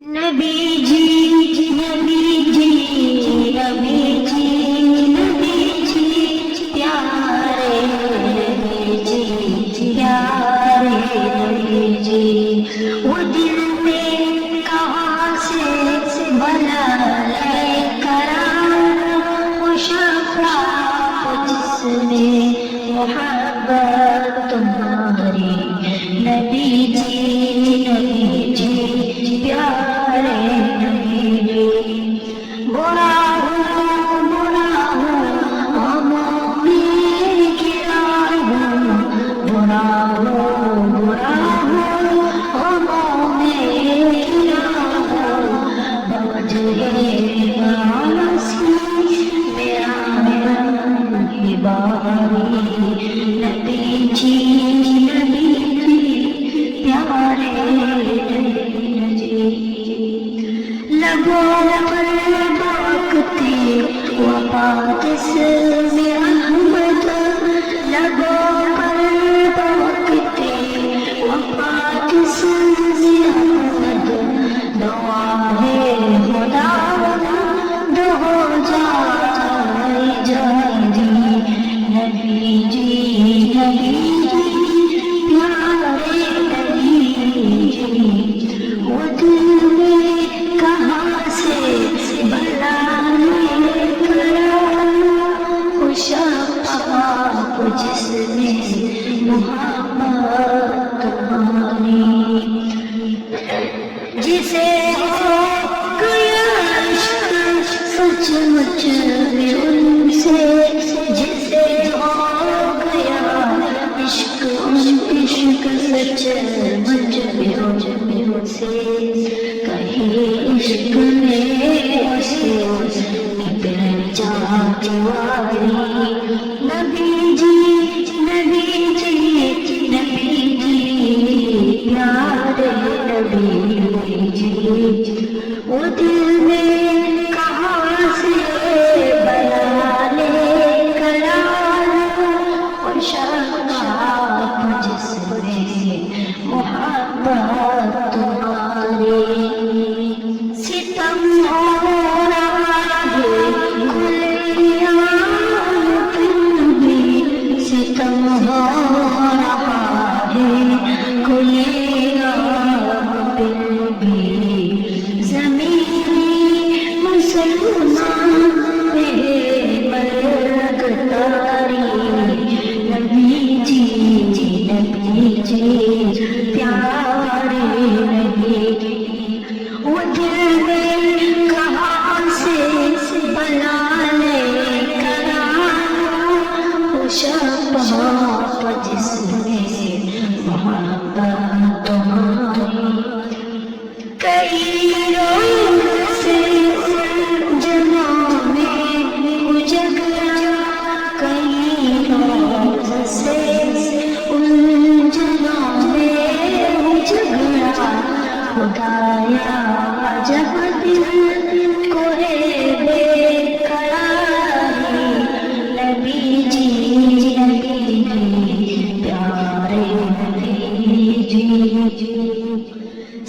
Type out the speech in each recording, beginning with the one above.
نبی جی نبی جی نبی جی نبی جی پیارے نبی جی پیارے نبی جی وہ دل میں کہاں سے بنا لے کرام وہ شفاعت جس میں محبت تمہاری نبی جی نبی جی پیارے نبی جی برا ہوں مومن گرا ہوں برا ہوں مومن گرا ہوں بوجھے باسی میرا کی باری نبی جی نبی جی پیارے لبوں پر بھاگتے وفا جسم احمد لبوں پر بھاگتے وفا جسم احمد دعا ہے خدا دو ہو جائے جاری نبی جی نبی جی پیارے نبی جی وہ دل میں کہاں سے بلا لے کرا وہ شفاعت جس میں محبت تمہاری جسے ہو گیا عشق سچ مچ میں ان سے جسے ہو گیا عشق عشق سچ مچ میں ان سے کہیں عشق میں اسے نکل جانے والی نبی جی نبی جی نبی جی پیارے نبی جی وہ دل میں کہاں سے بنا لے قرار اور شفاعت جس میں محبت تمہاری ستم ہو رہا ہے کلیان پھر بھی ستم ہو رہا ہے کلیان پھر بھی زمینی مسلمان میرے مرگ تاری نبی جی نبی جی پیارے نبی جی وہ دل میں کہاں سے بنا لے قرار وہ شفاعت جس میں محبت تمہاری کئی روز سے جنوں میں اجگرا کئی روز سے ان جنوں میں اجگرا خدایا جب دل کو ہے بے قراری نبی جی نبی جی پیارے نبی جی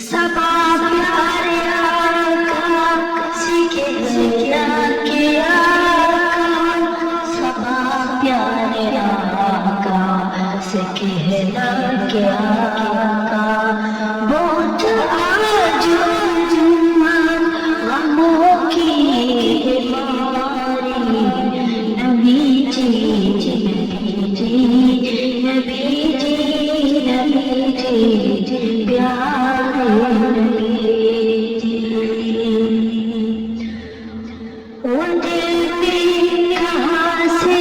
سبا پیارے آقا سکھے کیا سبا پیارے آقا سے کہنا کیا بہت آج غموں کی بیماری نبی جی نبی جی نبی جی نبی جی پیارے نبی جی وہ دل میں کہاں سے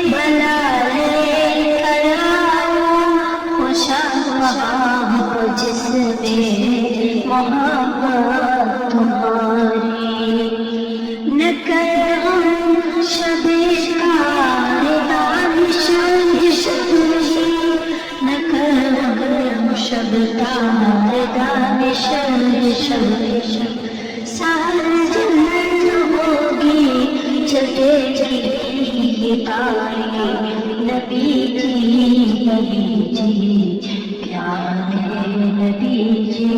بلا لے قرار وہ شفاعت جس میں محبت تمہاری نہ کر ہم شب کار دانش نہ کر ہم شب کار دانش سہر جنت ہوگی چلے گی تاری نبی جی نبی جی پیارے نبی جی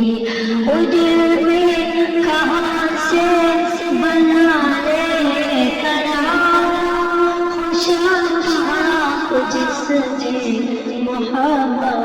وہ دل میں جس نے محبت